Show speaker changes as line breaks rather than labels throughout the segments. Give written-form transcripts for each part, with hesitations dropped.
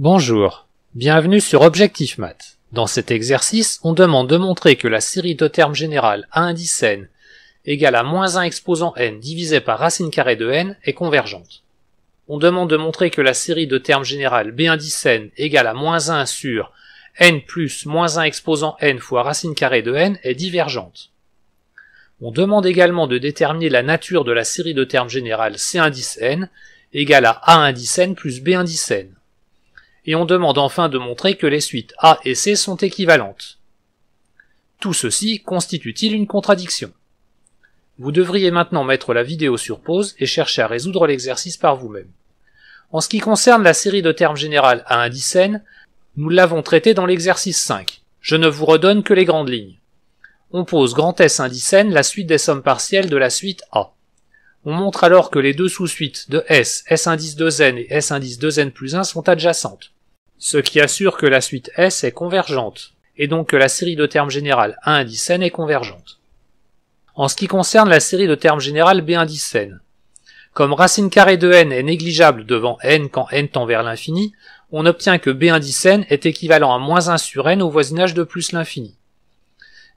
Bonjour, bienvenue sur Objectif Math. Dans cet exercice, on demande de montrer que la série de termes générale a indice n égale à moins 1 exposant n divisé par racine carrée de n est convergente. On demande de montrer que la série de termes générale b indice n égale à moins 1 sur n plus moins 1 exposant n fois racine carrée de n est divergente. On demande également de déterminer la nature de la série de termes générale c indice n égale à a indice n plus b indice n. Et on demande enfin de montrer que les suites A et C sont équivalentes. Tout ceci constitue-t-il une contradiction? Vous devriez maintenant mettre la vidéo sur pause et chercher à résoudre l'exercice par vous-même. En ce qui concerne la série de termes générale A indice n, nous l'avons traité dans l'exercice 5. Je ne vous redonne que les grandes lignes. On pose grand S indice n la suite des sommes partielles de la suite A. On montre alors que les deux sous-suites de S, S indice 2n et S indice 2n plus 1 sont adjacentes, ce qui assure que la suite S est convergente, et donc que la série de termes générale A indice n est convergente. En ce qui concerne la série de termes générale B indice n, comme racine carrée de n est négligeable devant n quand n tend vers l'infini, on obtient que B indice n est équivalent à moins 1 sur n au voisinage de plus l'infini.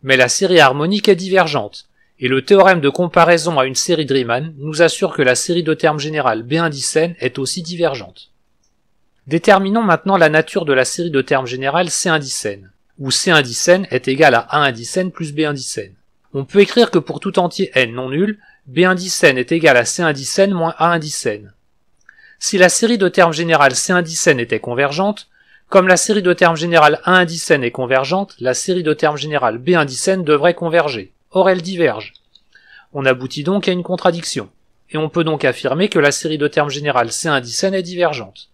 Mais la série harmonique est divergente, et le théorème de comparaison à une série de Riemann nous assure que la série de termes générale B indice n est aussi divergente. Déterminons maintenant la nature de la série de termes générale C indice n, où C indice n est égal à A indice n plus B indice n. On peut écrire que pour tout entier n non nul, B indice n est égal à C indice n moins A indice n. Si la série de termes générale C indice n était convergente, comme la série de termes générale A indice n est convergente, la série de termes générale B indice n devrait converger. Or elle diverge. On aboutit donc à une contradiction, et on peut donc affirmer que la série de termes générale C indice n est divergente.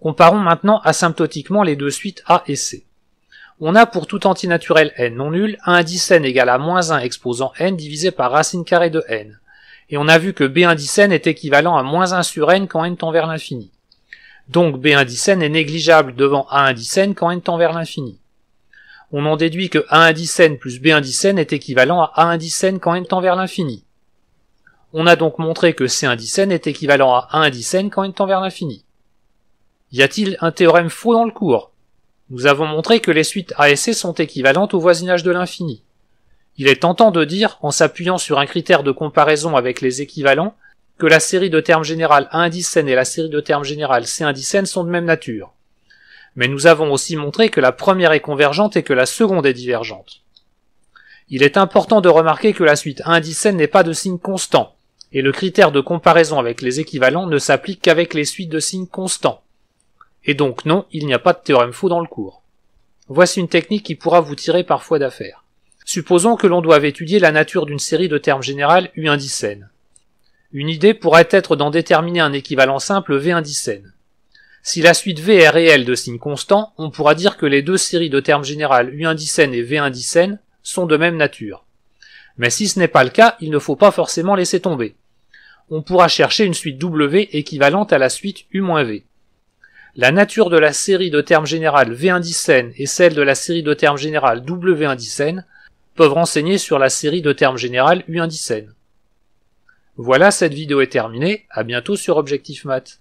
Comparons maintenant asymptotiquement les deux suites A et C. On a pour tout entier naturel n non nul, A indice n égale à moins 1 exposant n divisé par racine carrée de n, et on a vu que B indice n est équivalent à moins 1 sur n quand n tend vers l'infini. Donc B indice n est négligeable devant A indice n quand n tend vers l'infini. On en déduit que A indice n plus B indice n est équivalent à A indice n quand n tend vers l'infini. On a donc montré que C indice n est équivalent à A indice n quand n tend vers l'infini. Y a-t-il un théorème faux dans le cours? Nous avons montré que les suites A et C sont équivalentes au voisinage de l'infini. Il est tentant de dire, en s'appuyant sur un critère de comparaison avec les équivalents, que la série de termes générale A indice n et la série de termes générale C indice n sont de même nature. Mais nous avons aussi montré que la première est convergente et que la seconde est divergente. Il est important de remarquer que la suite A indice n n'est pas de signe constant, et le critère de comparaison avec les équivalents ne s'applique qu'avec les suites de signes constants. Et donc non, il n'y a pas de théorème faux dans le cours. Voici une technique qui pourra vous tirer parfois d'affaire. Supposons que l'on doive étudier la nature d'une série de termes générales U indice n. Une idée pourrait être d'en déterminer un équivalent simple V indice n. Si la suite V est réelle de signe constant, on pourra dire que les deux séries de termes générales U indice n et V indice n sont de même nature. Mais si ce n'est pas le cas, il ne faut pas forcément laisser tomber. On pourra chercher une suite W équivalente à la suite U-V. La nature de la série de termes générales V indice n et celle de la série de termes générales W indice n peuvent renseigner sur la série de termes générales U indice n. Voilà, cette vidéo est terminée, à bientôt sur Objectif Math.